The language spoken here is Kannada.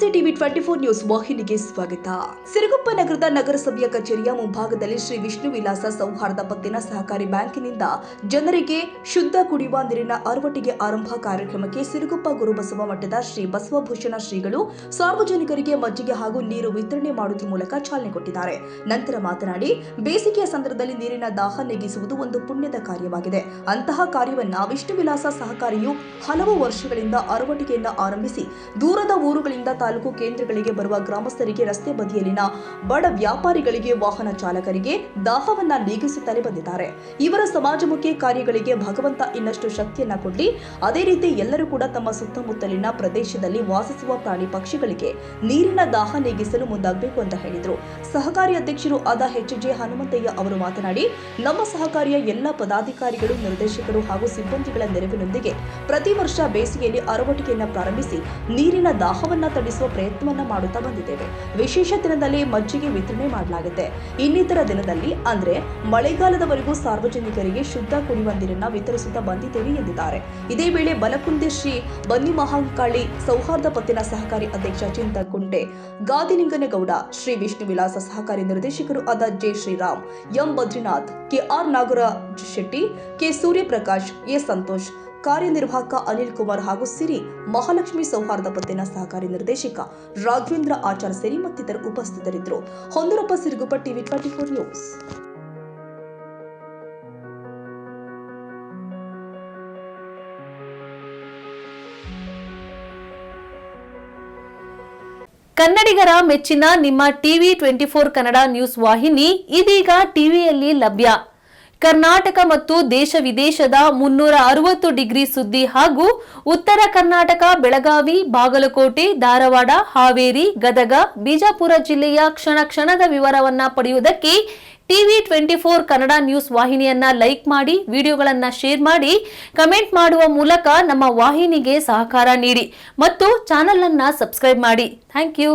ನಮಸ್ತೆ ಟಿವಿ 24 ನ್ಯೂಸ್ ವಾಹಿನಿಗೆ ಸ್ವಾಗತ. ಸಿರುಗುಪ್ಪ ನಗರದ ನಗರಸಭೆಯ ಕಚೇರಿಯ ಮುಂಭಾಗದಲ್ಲಿ ಶ್ರೀ ವಿಷ್ಣು ವಿಲಾಸ ಸೌಹಾರ್ದ ಪತ್ತಿನ ಸಹಕಾರಿ ಬ್ಯಾಂಕಿನಿಂದ ಜನರಿಗೆ ಶುದ್ಧ ಕುಡಿಯುವ ನೀರಿನ ಅರವಟ್ಟಿಗೆ ಆರಂಭ ಕಾರ್ಯಕ್ರಮಕ್ಕೆ ಸಿರುಗುಪ್ಪ ಗುರುಬಸವ ಮಠದ ಶ್ರೀ ಬಸವಭೂಷಣ ಶ್ರೀಗಳು ಸಾರ್ವಜನಿಕರಿಗೆ ಮಜ್ಜಿಗೆ ಹಾಗೂ ನೀರು ವಿತರಣೆ ಮಾಡುವುದರ ಮೂಲಕ ಚಾಲನೆ ಕೊಟ್ಟಿದ್ದಾರೆ. ನಂತರ ಮಾತನಾಡಿ, ಬೇಸಿಗೆಯ ಸಂದರ್ಭದಲ್ಲಿ ನೀರಿನ ದಾಹ ನೀಗಿಸುವುದು ಒಂದು ಪುಣ್ಯದ ಕಾರ್ಯವಾಗಿದೆ. ಅಂತಹ ಕಾರ್ಯವನ್ನ ವಿಷ್ಣು ವಿಲಾಸ ಸಹಕಾರಿಯು ಹಲವು ವರ್ಷಗಳಿಂದ ಅರವಟ್ಟಿಗೆಯನ್ನು ಆರಂಭಿಸಿ ದೂರದ ಊರುಗಳಿಂದ ತಾಲೂಕು ಕೇಂದ್ರಗಳಿಗೆ ಬರುವ ಗ್ರಾಮಸ್ಥರಿಗೆ, ರಸ್ತೆ ಬದಿಯಲ್ಲಿನ ಬಡ ವ್ಯಾಪಾರಿಗಳಿಗೆ, ವಾಹನ ಚಾಲಕರಿಗೆ ದಾಹವನ್ನ ನೀಗಿಸುತ್ತಲೇ ಬಂದಿದ್ದಾರೆ. ಇವರ ಸಮಾಜಮುಖಿ ಕಾರ್ಯಗಳಿಗೆ ಭಗವಂತ ಇನ್ನಷ್ಟು ಶಕ್ತಿಯನ್ನ ಕೊಡ್ಲಿ. ಅದೇ ರೀತಿ ಎಲ್ಲರೂ ಕೂಡ ತಮ್ಮ ಸುತ್ತಮುತ್ತಲಿನ ಪ್ರದೇಶದಲ್ಲಿ ವಾಸಿಸುವ ಪ್ರಾಣಿ ಪಕ್ಷಿಗಳಿಗೆ ನೀರಿನ ದಾಹ ನೀಗಿಸಲು ಮುಂದಾಗಬೇಕು ಅಂತ ಹೇಳಿದರು. ಸಹಕಾರಿ ಅಧ್ಯಕ್ಷರು ಆದ ಎಚ್.ಜೆ. ಹನುಮಂತಯ್ಯ ಅವರು ಮಾತನಾಡಿ, ನಮ್ಮ ಸಹಕಾರಿಯ ಎಲ್ಲ ಪದಾಧಿಕಾರಿಗಳು, ನಿರ್ದೇಶಕರು ಹಾಗೂ ಸಿಬ್ಬಂದಿಗಳ ನೆರವಿನೊಂದಿಗೆ ಪ್ರತಿ ವರ್ಷ ಬೇಸಿಗೆಯಲ್ಲಿ ಅರವಟ್ಟಿಗೆಯನ್ನು ಪ್ರಾರಂಭಿಸಿ ನೀರಿನ ದಾಹವನ್ನ ತಣಿಸುವ ಪ್ರಯತ್ನವನ್ನ ಮಾಡುತ್ತಾ ಬಂದಿದ್ದೇವೆ. ವಿಶೇಷ ದಿನದಲ್ಲಿ ಮಜ್ಜಿಗೆ ವಿತರಣೆ ಮಾಡಲಾಗುತ್ತೆ. ಇನ್ನಿತರ ದಿನದಲ್ಲಿ ಅಂದ್ರೆ ಮಳೆಗಾಲದವರೆಗೂ ಸಾರ್ವಜನಿಕರಿಗೆ ಶುದ್ಧ ಕುಡಿಯುವ ನೀರನ್ನ ವಿತರಿಸುತ್ತಾ ಬಂದಿದ್ದೇವೆ ಎಂದಿದ್ದಾರೆ. ಇದೇ ವೇಳೆ ಬಲಕುಂದೆ ಶ್ರೀ ಬನ್ನಿ ಮಹಾಂಕಾಳಿ ಸೌಹಾರ್ದ ಪತ್ತಿನ ಸಹಕಾರಿ ಅಧ್ಯಕ್ಷ ಚಿಂತಕುಂಟೆ ಗಾದಿಲಿಂಗನಗೌಡ, ಶ್ರೀ ವಿಷ್ಣು ವಿಲಾಸ ಸಹಕಾರಿ ನಿರ್ದೇಶಕರು ಆದ J. Shriram, M. Badrinath, K R. Nagaraj Shetty, K. Suryaprakash, A. Santosh, ಕಾರ್ಯನಿರ್ವಾಹಕ ಅನಿಲ್ ಕುಮಾರ್ ಹಾಗೂ ಸಿರಿ ಮಹಾಲಕ್ಷ್ಮಿ ಸೌಹಾರ್ದ ಪತ್ತಿನ ಸಹಕಾರಿ ನಿರ್ದೇಶಕ ರಾಘವೇಂದ್ರ ಆಚಾರ್ ಸೇರಿ ಮತ್ತಿತರರು ಉಪಸ್ಥಿತರಿದ್ದರು. ಹೊಂದೂರಪ್ಪ, ಸಿರುಗುಪ್ಪ, ಟಿವಿ 24 ನ್ಯೂಸ್. ಕನ್ನಡಿಗರ ಮೆಚ್ಚಿನ ನಿಮ್ಮ ಟಿವಿ 24 ಕನ್ನಡ ನ್ಯೂಸ್ ವಾಹಿನಿ ಇದೀಗ ಟಿವಿಯಲ್ಲಿ ಲಭ್ಯ. ಕರ್ನಾಟಕ ಮತ್ತು ದೇಶ ವಿದೇಶದ 360 ಡಿಗ್ರಿ ಸುದ್ದಿ ಹಾಗೂ ಉತ್ತರ ಕರ್ನಾಟಕ, ಬೆಳಗಾವಿ, ಬಾಗಲಕೋಟೆ, ಧಾರವಾಡ, ಹಾವೇರಿ, ಗದಗ, ಬಿಜಾಪುರ ಜಿಲ್ಲೆಯ ಕ್ಷಣ ಕ್ಷಣದ ವಿವರವನ್ನ ಪಡೆಯುವುದಕ್ಕೆ ಟಿವಿ 24 ಕನ್ನಡ ನ್ಯೂಸ್ ವಾಹಿನಿಯನ್ನ ಲೈಕ್ ಮಾಡಿ, ವಿಡಿಯೋಗಳನ್ನ ಶೇರ್ ಮಾಡಿ, ಕಮೆಂಟ್ ಮಾಡುವ ಮೂಲಕ ನಮ್ಮ ವಾಹಿನಿಗೆ ಸಹಕಾರ ನೀಡಿ ಮತ್ತು ಚಾನೆಲ್ ಅನ್ನ ಸಬ್ಸ್ಕ್ರೈಬ್ ಮಾಡಿ. Thank you.